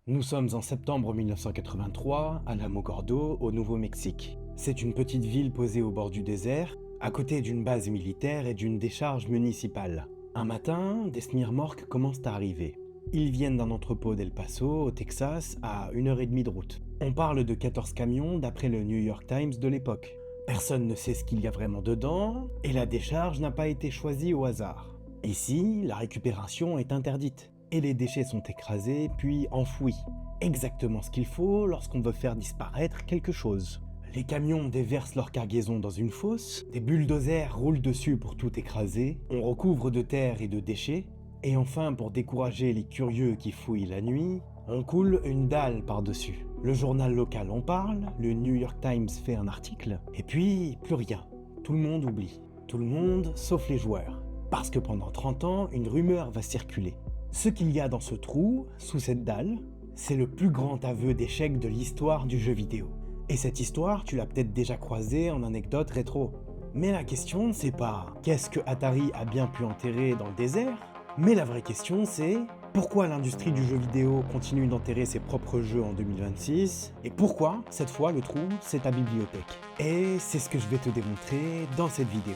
Nous sommes en septembre 1983, à Alamogordo, au Nouveau-Mexique. C'est une petite ville posée au bord du désert, à côté d'une base militaire et d'une décharge municipale. Un matin, des smirmorques commencent à arriver. Ils viennent d'un entrepôt d'El Paso, au Texas, à 1h30 de route. On parle de 14 camions d'après le New York Times de l'époque. Personne ne sait ce qu'il y a vraiment dedans, et la décharge n'a pas été choisie au hasard. Ici, la récupération est interdite, et les déchets sont écrasés puis enfouis. Exactement ce qu'il faut lorsqu'on veut faire disparaître quelque chose. Les camions déversent leur cargaison dans une fosse, des bulldozers roulent dessus pour tout écraser, on recouvre de terre et de déchets, et enfin pour décourager les curieux qui fouillent la nuit, on coule une dalle par-dessus. Le journal local en parle, le New York Times fait un article, et puis plus rien. Tout le monde oublie. Tout le monde sauf les joueurs. Parce que pendant 30 ans, une rumeur va circuler. Ce qu'il y a dans ce trou, sous cette dalle, c'est le plus grand aveu d'échec de l'histoire du jeu vidéo. Et cette histoire, tu l'as peut-être déjà croisée en anecdote rétro. Mais la question, c'est pas qu'est-ce que Atari a bien pu enterrer dans le désert, mais la vraie question, c'est pourquoi l'industrie du jeu vidéo continue d'enterrer ses propres jeux en 2026, et pourquoi, cette fois, le trou, c'est ta bibliothèque. Et c'est ce que je vais te démontrer dans cette vidéo.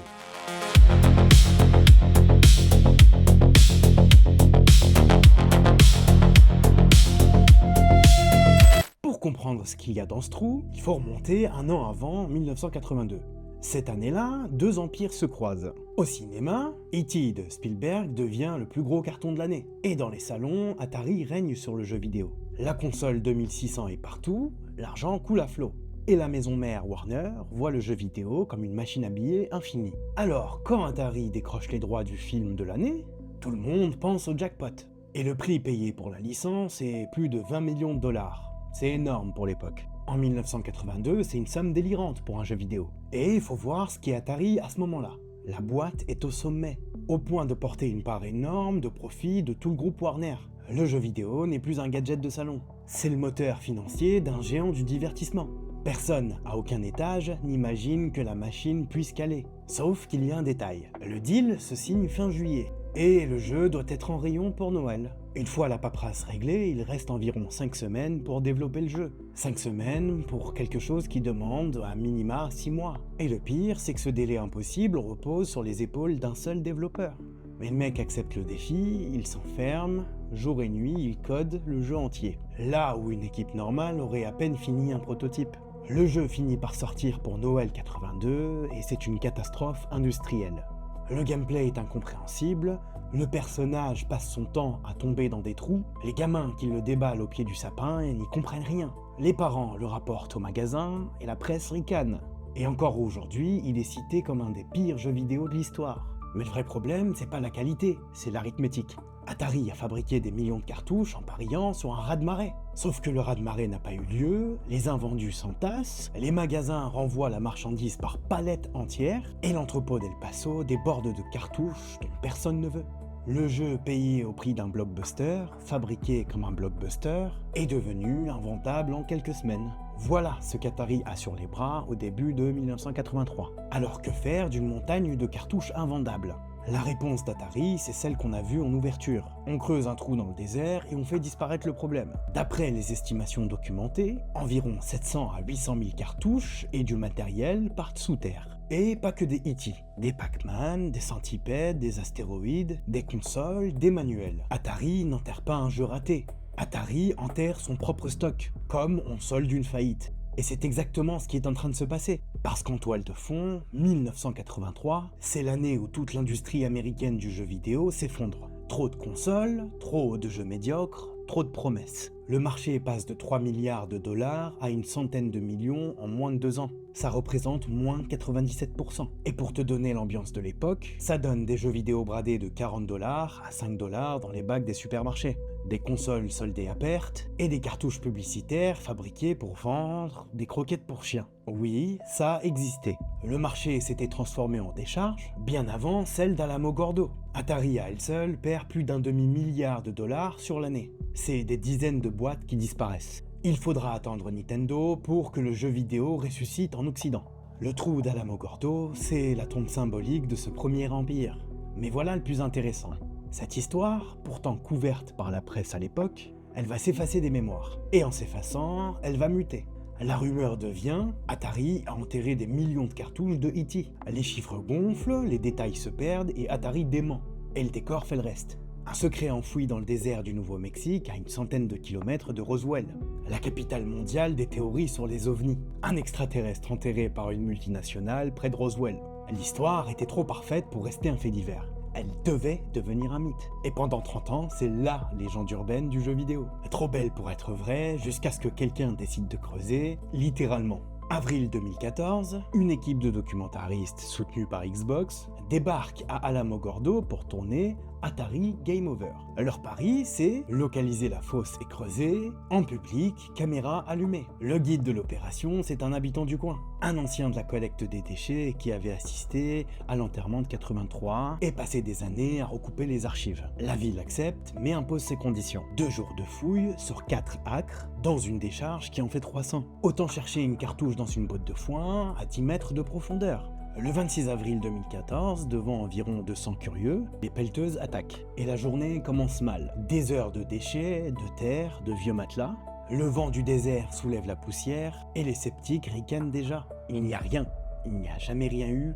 Pour comprendre ce qu'il y a dans ce trou, il faut remonter un an avant 1982. Cette année-là, deux empires se croisent. Au cinéma, E.T. de Spielberg devient le plus gros carton de l'année. Et dans les salons, Atari règne sur le jeu vidéo. La console 2600 est partout, l'argent coule à flot. Et la maison mère Warner voit le jeu vidéo comme une machine à billets infinie. Alors, quand Atari décroche les droits du film de l'année, tout le monde pense au jackpot. Et le prix payé pour la licence est plus de 20 millions de dollars. C'est énorme pour l'époque. En 1982, c'est une somme délirante pour un jeu vidéo. Et il faut voir ce qu'est Atari à ce moment-là. La boîte est au sommet, au point de porter une part énorme de profit de tout le groupe Warner. Le jeu vidéo n'est plus un gadget de salon. C'est le moteur financier d'un géant du divertissement. Personne, à aucun étage, n'imagine que la machine puisse caler. Sauf qu'il y a un détail. Le deal se signe fin juillet. Et le jeu doit être en rayon pour Noël. Une fois la paperasse réglée, il reste environ 5 semaines pour développer le jeu. 5 semaines pour quelque chose qui demande à minima 6 mois. Et le pire, c'est que ce délai impossible repose sur les épaules d'un seul développeur. Mais le mec accepte le défi, il s'enferme, jour et nuit, il code le jeu entier. Là où une équipe normale aurait à peine fini un prototype. Le jeu finit par sortir pour Noël 82 et c'est une catastrophe industrielle. Le gameplay est incompréhensible, le personnage passe son temps à tomber dans des trous, les gamins qui le déballent au pied du sapin n'y comprennent rien. Les parents le rapportent au magasin et la presse ricane. Et encore aujourd'hui, il est cité comme un des pires jeux vidéo de l'histoire. Mais le vrai problème, c'est pas la qualité, c'est l'arithmétique. Atari a fabriqué des millions de cartouches en pariant sur un raz-de-marée. Sauf que le raz-de-marée n'a pas eu lieu, les invendus s'entassent, les magasins renvoient la marchandise par palettes entières, et l'entrepôt d'El Paso déborde de cartouches dont personne ne veut. Le jeu payé au prix d'un blockbuster, fabriqué comme un blockbuster, est devenu invendable en quelques semaines. Voilà ce qu'Atari a sur les bras au début de 1983. Alors que faire d'une montagne de cartouches invendables ? La réponse d'Atari, c'est celle qu'on a vue en ouverture. On creuse un trou dans le désert et on fait disparaître le problème. D'après les estimations documentées, environ 700 à 800 000 cartouches et du matériel partent sous terre. Et pas que des E.T. Des Pac-Man, des centipèdes, des astéroïdes, des consoles, des manuels. Atari n'enterre pas un jeu raté. Atari enterre son propre stock, comme on solde une faillite. Et c'est exactement ce qui est en train de se passer. Parce qu'en toile de fond, 1983, c'est l'année où toute l'industrie américaine du jeu vidéo s'effondre. Trop de consoles, trop de jeux médiocres, trop de promesses. Le marché passe de 3 milliards de dollars à une centaine de millions en moins de 2 ans. Ça représente moins 97%. Et pour te donner l'ambiance de l'époque, ça donne des jeux vidéo bradés de 40 $ à 5 $ dans les bacs des supermarchés. Des consoles soldées à perte et des cartouches publicitaires fabriquées pour vendre des croquettes pour chiens. Oui, ça existait. Le marché s'était transformé en décharge bien avant celle d'Alamogordo. Atari à elle seule perd plus d'un demi-milliard de dollars sur l'année. C'est des dizaines de boîtes qui disparaissent. Il faudra attendre Nintendo pour que le jeu vidéo ressuscite en Occident. Le trou d'Alamogordo, c'est la tombe symbolique de ce premier empire. Mais voilà le plus intéressant. Cette histoire, pourtant couverte par la presse à l'époque, elle va s'effacer des mémoires. Et en s'effaçant, elle va muter. La rumeur devient Atari a enterré des millions de cartouches de E.T. Les chiffres gonflent, les détails se perdent et Atari dément. Et le décor fait le reste. Un secret enfoui dans le désert du Nouveau-Mexique à une centaine de kilomètres de Roswell, la capitale mondiale des théories sur les ovnis. Un extraterrestre enterré par une multinationale près de Roswell. L'histoire était trop parfaite pour rester un fait divers. Elle devait devenir un mythe. Et pendant 30 ans, c'est la légende urbaine du jeu vidéo. Trop belle pour être vraie, jusqu'à ce que quelqu'un décide de creuser, littéralement. Avril 2014, une équipe de documentaristes soutenue par Xbox débarque à Alamogordo pour tourner Atari Game Over. Leur pari, c'est localiser la fosse et creuser, en public, caméra allumée. Le guide de l'opération, c'est un habitant du coin, un ancien de la collecte des déchets qui avait assisté à l'enterrement de 83 et passé des années à recouper les archives. La ville accepte, mais impose ses conditions. 2 jours de fouille sur 4 acres, dans une décharge qui en fait 300. Autant chercher une cartouche dans une botte de foin à 10 mètres de profondeur. Le 26 avril 2014, devant environ 200 curieux, les pelleteuses attaquent. Et la journée commence mal. Des heures de déchets, de terre, de vieux matelas. Le vent du désert soulève la poussière et les sceptiques ricanent déjà. Il n'y a rien. Il n'y a jamais rien eu.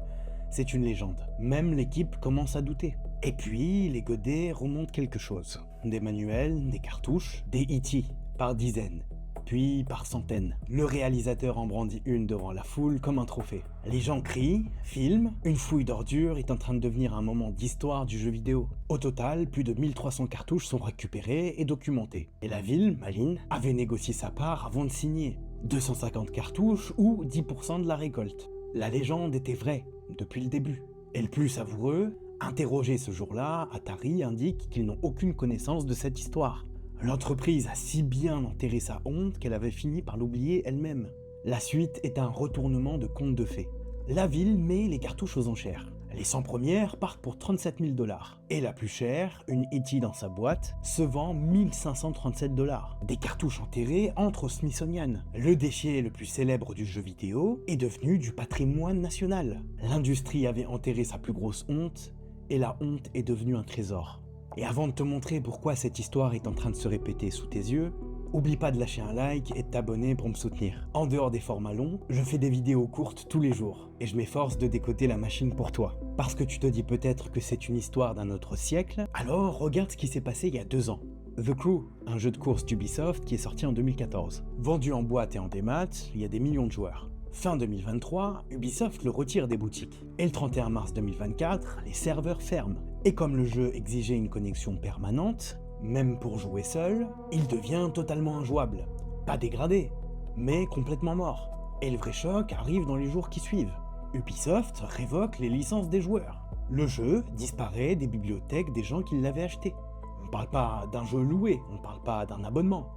C'est une légende. Même l'équipe commence à douter. Et puis, les godets remontent quelque chose. Des manuels, des cartouches, des E.T. par dizaines. Puis par centaines. Le réalisateur en brandit une devant la foule comme un trophée. Les gens crient, filment, une fouille d'ordures est en train de devenir un moment d'histoire du jeu vidéo. Au total, plus de 1300 cartouches sont récupérées et documentées. Et la ville, Malines, avait négocié sa part avant de signer. 250 cartouches ou 10% de la récolte. La légende était vraie, depuis le début. Et le plus savoureux, interrogé ce jour-là, Atari indique qu'ils n'ont aucune connaissance de cette histoire. L'entreprise a si bien enterré sa honte qu'elle avait fini par l'oublier elle-même. La suite est un retournement de conte de fées. La ville met les cartouches aux enchères. Les 100 premières partent pour 37 000 $. Et la plus chère, une E.T. dans sa boîte, se vend 1537 $. Des cartouches enterrées entrent au Smithsonian. Le déchet le plus célèbre du jeu vidéo est devenu du patrimoine national. L'industrie avait enterré sa plus grosse honte, et la honte est devenue un trésor. Et avant de te montrer pourquoi cette histoire est en train de se répéter sous tes yeux, oublie pas de lâcher un like et de t'abonner pour me soutenir. En dehors des formats longs, je fais des vidéos courtes tous les jours, et je m'efforce de décoder la machine pour toi. Parce que tu te dis peut-être que c'est une histoire d'un autre siècle, alors regarde ce qui s'est passé il y a 2 ans. The Crew, un jeu de course d'Ubisoft qui est sorti en 2014. Vendu en boîte et en démat, il y a des millions de joueurs. Fin 2023, Ubisoft le retire des boutiques. Et le 31 mars 2024, les serveurs ferment. Et comme le jeu exigeait une connexion permanente, même pour jouer seul, il devient totalement injouable. Pas dégradé, mais complètement mort. Et le vrai choc arrive dans les jours qui suivent. Ubisoft révoque les licences des joueurs. Le jeu disparaît des bibliothèques des gens qui l'avaient acheté. On parle pas d'un jeu loué, on parle pas d'un abonnement,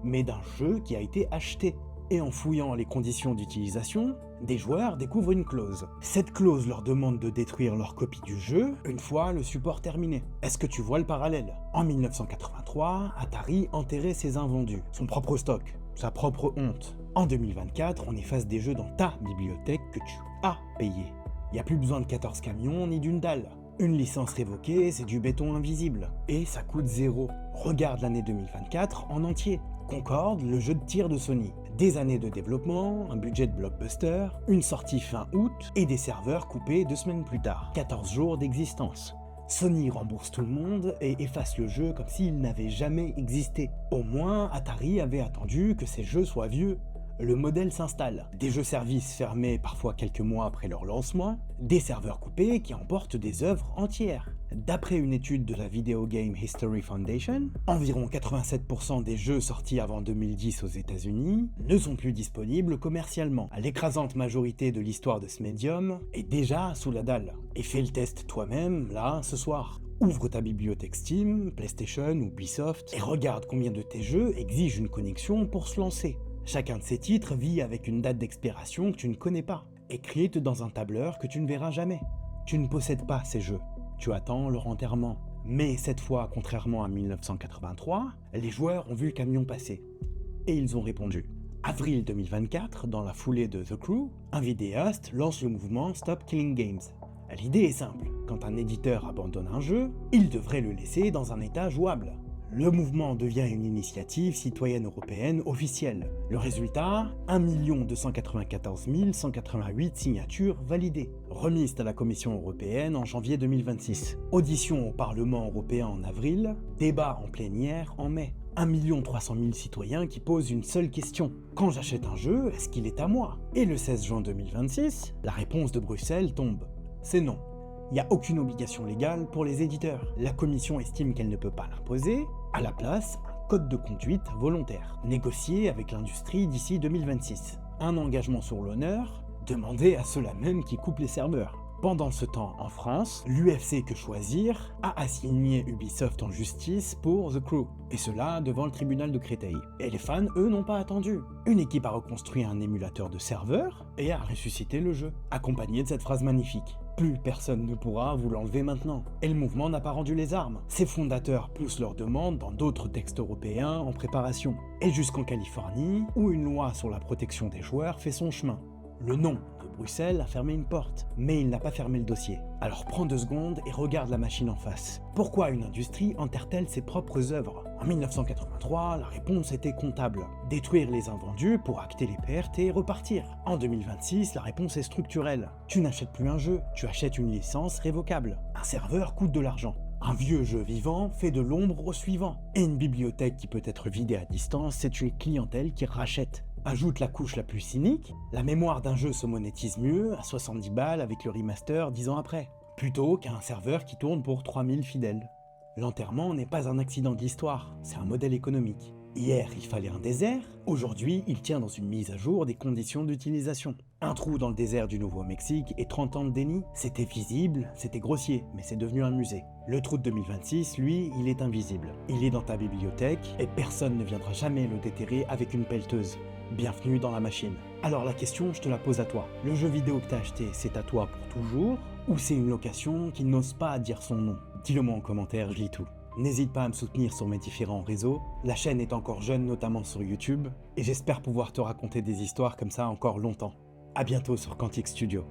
mais d'un jeu qui a été acheté. Et en fouillant les conditions d'utilisation, des joueurs découvrent une clause. Cette clause leur demande de détruire leur copie du jeu une fois le support terminé. Est-ce que tu vois le parallèle? En 1983, Atari enterrait ses invendus, son propre stock, sa propre honte. En 2024, on efface des jeux dans ta bibliothèque que tu as payé. Il n'y a plus besoin de 14 camions ni d'une dalle. Une licence révoquée, c'est du béton invisible. Et ça coûte 0. Regarde l'année 2024 en entier. Concorde, le jeu de tir de Sony. Des années de développement, un budget de blockbuster, une sortie fin août et des serveurs coupés 2 semaines plus tard. 14 jours d'existence. Sony rembourse tout le monde et efface le jeu comme s'il n'avait jamais existé. Au moins, Atari avait attendu que ces jeux soient vieux. Le modèle s'installe. Des jeux-services fermés parfois quelques mois après leur lancement, des serveurs coupés qui emportent des œuvres entières. D'après une étude de la Video Game History Foundation, environ 87% des jeux sortis avant 2010 aux États-Unis ne sont plus disponibles commercialement. L'écrasante majorité de l'histoire de ce médium est déjà sous la dalle. Et fais le test toi-même, là, ce soir. Ouvre ta bibliothèque Steam, PlayStation ou Ubisoft et regarde combien de tes jeux exigent une connexion pour se lancer. Chacun de ces titres vit avec une date d'expiration que tu ne connais pas, écrite dans un tableur que tu ne verras jamais. Tu ne possèdes pas ces jeux, tu attends leur enterrement. Mais cette fois, contrairement à 1983, les joueurs ont vu le camion passer. Et ils ont répondu. Avril 2024, dans la foulée de The Crew, un vidéaste lance le mouvement Stop Killing Games. L'idée est simple, quand un éditeur abandonne un jeu, il devrait le laisser dans un état jouable. Le mouvement devient une initiative citoyenne européenne officielle. Le résultat, 1 294 188 signatures validées, remises à la Commission européenne en janvier 2026. Audition au Parlement européen en avril, débat en plénière en mai. 1 300 000 citoyens qui posent une seule question. Quand j'achète un jeu, est-ce qu'il est à moi? Et le 16 juin 2026, la réponse de Bruxelles tombe. C'est non. Il n'y a aucune obligation légale pour les éditeurs. La Commission estime qu'elle ne peut pas l'imposer. À la place, un code de conduite volontaire, négocié avec l'industrie d'ici 2026. Un engagement sur l'honneur, demandé à ceux-là même qui coupent les serveurs. Pendant ce temps, en France, l'UFC Que Choisir a assigné Ubisoft en justice pour The Crew, et cela devant le tribunal de Créteil. Et les fans, eux, n'ont pas attendu. Une équipe a reconstruit un émulateur de serveur et a ressuscité le jeu, accompagné de cette phrase magnifique. Plus personne ne pourra vous l'enlever maintenant. Et le mouvement n'a pas rendu les armes. Ses fondateurs poussent leurs demandes dans d'autres textes européens en préparation. Et jusqu'en Californie, où une loi sur la protection des joueurs fait son chemin. Le nom de Bruxelles a fermé une porte, mais il n'a pas fermé le dossier. Alors prends 2 secondes et regarde la machine en face. Pourquoi une industrie enterre-t-elle ses propres œuvres? En 1983, la réponse était comptable. Détruire les invendus pour acter les pertes et repartir. En 2026, la réponse est structurelle. Tu n'achètes plus un jeu, tu achètes une licence révocable. Un serveur coûte de l'argent. Un vieux jeu vivant fait de l'ombre au suivant. Et une bibliothèque qui peut être vidée à distance, c'est une clientèle qui rachète. Ajoute la couche la plus cynique, la mémoire d'un jeu se monétise mieux à 70 balles avec le remaster 10 ans après, plutôt qu'à un serveur qui tourne pour 3000 fidèles. L'enterrement n'est pas un accident de l'histoire, c'est un modèle économique. Hier, il fallait un désert, aujourd'hui, il tient dans une mise à jour des conditions d'utilisation. Un trou dans le désert du Nouveau-Mexique et 30 ans de déni, c'était visible, c'était grossier, mais c'est devenu un musée. Le trou de 2026, lui, il est invisible. Il est dans ta bibliothèque et personne ne viendra jamais le déterrer avec une pelleteuse. Bienvenue dans la machine. Alors la question, je te la pose à toi. Le jeu vidéo que t'as acheté, c'est à toi pour toujours? Ou c'est une location qui n'ose pas dire son nom? Dis-le moi en commentaire, je lis tout. N'hésite pas à me soutenir sur mes différents réseaux. La chaîne est encore jeune, notamment sur YouTube, et j'espère pouvoir te raconter des histoires comme ça encore longtemps. À bientôt sur Quantic Studio.